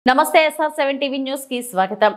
నమస్తే SR7 TV news కి స్వాగతం।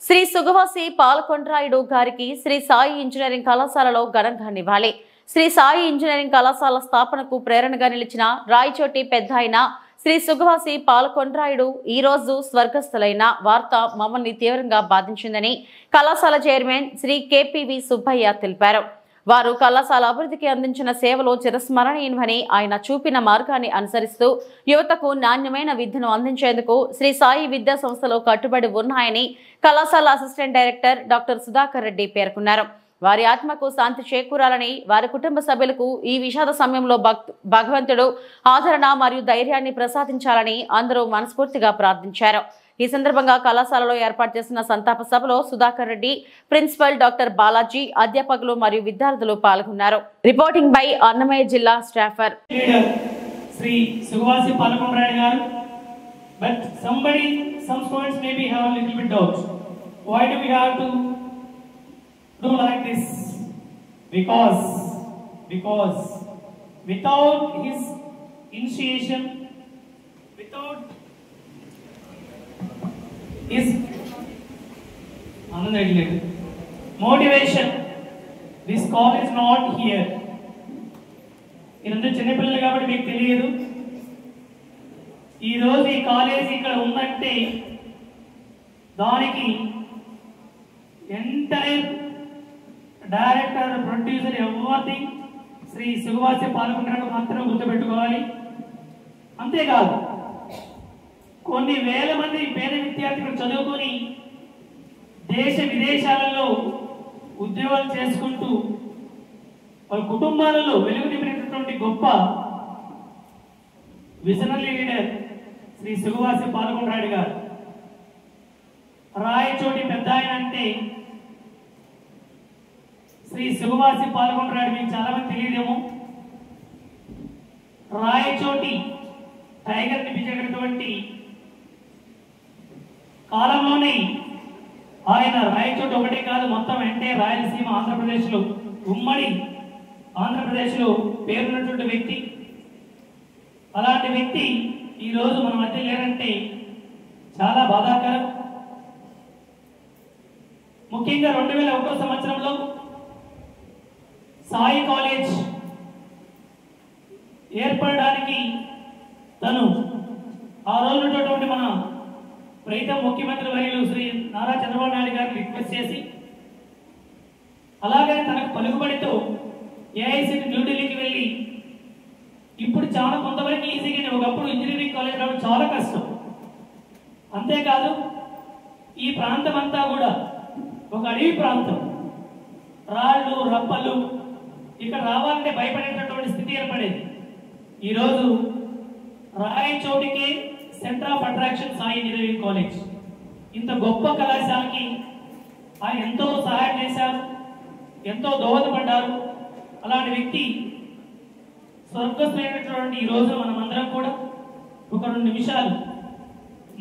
శ్రీ సుగవాసి పాలకొండ్రాయుడు గారికి శ్రీ సాయి ఇంజనీరింగ్ కళాశాలలో ఘనంగా నివాళి। శ్రీ సాయి ఇంజనీరింగ్ కళాశాల స్థాపనకు ప్రేరణగా నిలిచిన రాయచోటి పెద్దాయన శ్రీ సుగవాసి పాలకొండ్రాయుడు ఈ రోజు స్వర్గస్థులైన వార్త మమ్మల్ని తీవ్రంగా బాధించిందని కళాశాల చైర్మన్ శ్రీ KPV సుబ్బయ్య తెలిపారు। వారు కళాశాల అభివృద్ధికి అందించిన సేవలో చిరస్మరణీయమని ఆయన చూపిన మార్గాన్ని అనుసరిస్తూ యువతకు నాణ్యమైన విద్యను అందించేందుకు శ్రీ సాయి విద్యా సంస్థలో కట్టుబడి ఉన్నాయని కళాశాల assistant director doctor Sudhakar Reddy పేర్కొన్నారు। వారి ఆత్మకు శాంతి చేకూరాలని వారి కుటుంబ సభ్యులకు ఈ విషాద సమయంలో భగవంతుడు ఆదరణ మరియు ధైర్యాన్ని ప్రసాదించాలని అందరూ మనస్ఫూర్తిగా ప్రార్థించారు। ఈ సందర్భంగా కళాశాలలో ఏర్పాటు చేసిన సంతాప సభలో సుధాకర్ రెడ్డి, ప్రిన్సిపల్ డాక్టర్ బాలాజీ, అధ్యాపకులు మరియు విద్యార్థులు పాల్గొన్నారు। రిపోర్టింగ్ బై అన్నమయ్య జిల్లా స్టాఫర్ శ్రీ సుగవాసి పాలకొండ్రాయుడు గారు. But some students maybe have a little bit doubt. Why do we have to do like this? Because without his initiation, without his motivation, this college is not here. ఇదంతా చిన్నపిల్లలు కాబట్టి మీకు తెలియదు, ఈ రోజు ఈ కాలేజీ ఇక్కడ ఉందంటే దానికి entire director, producer, everything Shri Sugavasi పాల్గొనడానికి మాత్రం గుర్తుపెట్టుకోవాలి। అంతేకాదు కొన్ని వేల మంది పేద విద్యార్థులు చదువుకొని దేశ విదేశాలలో ఉద్యోగాలు చేసుకుంటూ వాళ్ళ కుటుంబాలలో వెలుగు నింపినటువంటి గొప్ప విజనరీ లీడర్ శ్రీ సుగవాసి పాలకొండ్రాయుడు గారు। రాయచోటి పెద్దాయన అంటే శ్రీ సుగవాసి పాలకొండ్రాయుడు మీకు చాలా మంది తెలియదేమో। రాయచోటి టైగర్ నిపించినటువంటి కాలంలోనే ఆయన రాయచోటి ఒకటే కాదు, మొత్తం అంటే రాయలసీమ, ఆంధ్రప్రదేశ్లో, ఉమ్మడి ఆంధ్రప్రదేశ్లో పేరున్నటువంటి వ్యక్తి। అలాంటి వ్యక్తి ఈరోజు మన మధ్య లేరంటే చాలా బాధాకరం। ముఖ్యంగా 2001 సంవత్సరంలో సాయి కాలేజ్ ఏర్పడడానికి తను ఆ రోజున్నటువంటి మన ప్రీతం ముఖ్యమంత్రి వర్యులు శ్రీ నారా చంద్రబాబు నాయుడు గారిని రిక్వెస్ట్ చేసి, అలాగే తనకు పలుకుబడితో AICT న్యూఢిల్లీకి వెళ్ళి, ఇప్పుడు చాలా కొంతవరకు ఈజీగానే, ఒకప్పుడు ఇంజనీరింగ్ కాలేజ్ రావడం చాలా కష్టం। అంతేకాదు ఈ ప్రాంతం అంతా కూడా ఒక అడవి ప్రాంతం, రాళ్ళు రప్పలు, ఇక్కడ రావాలంటే భయపడేటటువంటి స్థితి ఏర్పడేది। ఈరోజు రాయచోటికి centre of attraction Sai engineering college, ఇంత గొప్ప కళాశాలకి ఆయన ఎంతో సహాయం చేశారు, ఎంతో దోహదపడ్డారు। అలాంటి వ్యక్తి స్వర్గస్థులైనటువంటి ఈ రోజు మనమందరం కూడా ఒక 2 నిమిషాలు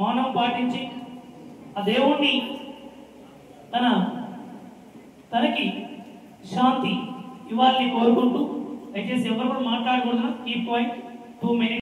మౌనం పాటించి ఆ దేవుణ్ణి తనకి శాంతి ఇవ్వాలని కోరుకుంటూ, దయచేసి ఎవరు కూడా మాట్లాడకూడదు, కీప్ క్వైట్ 2 minutes.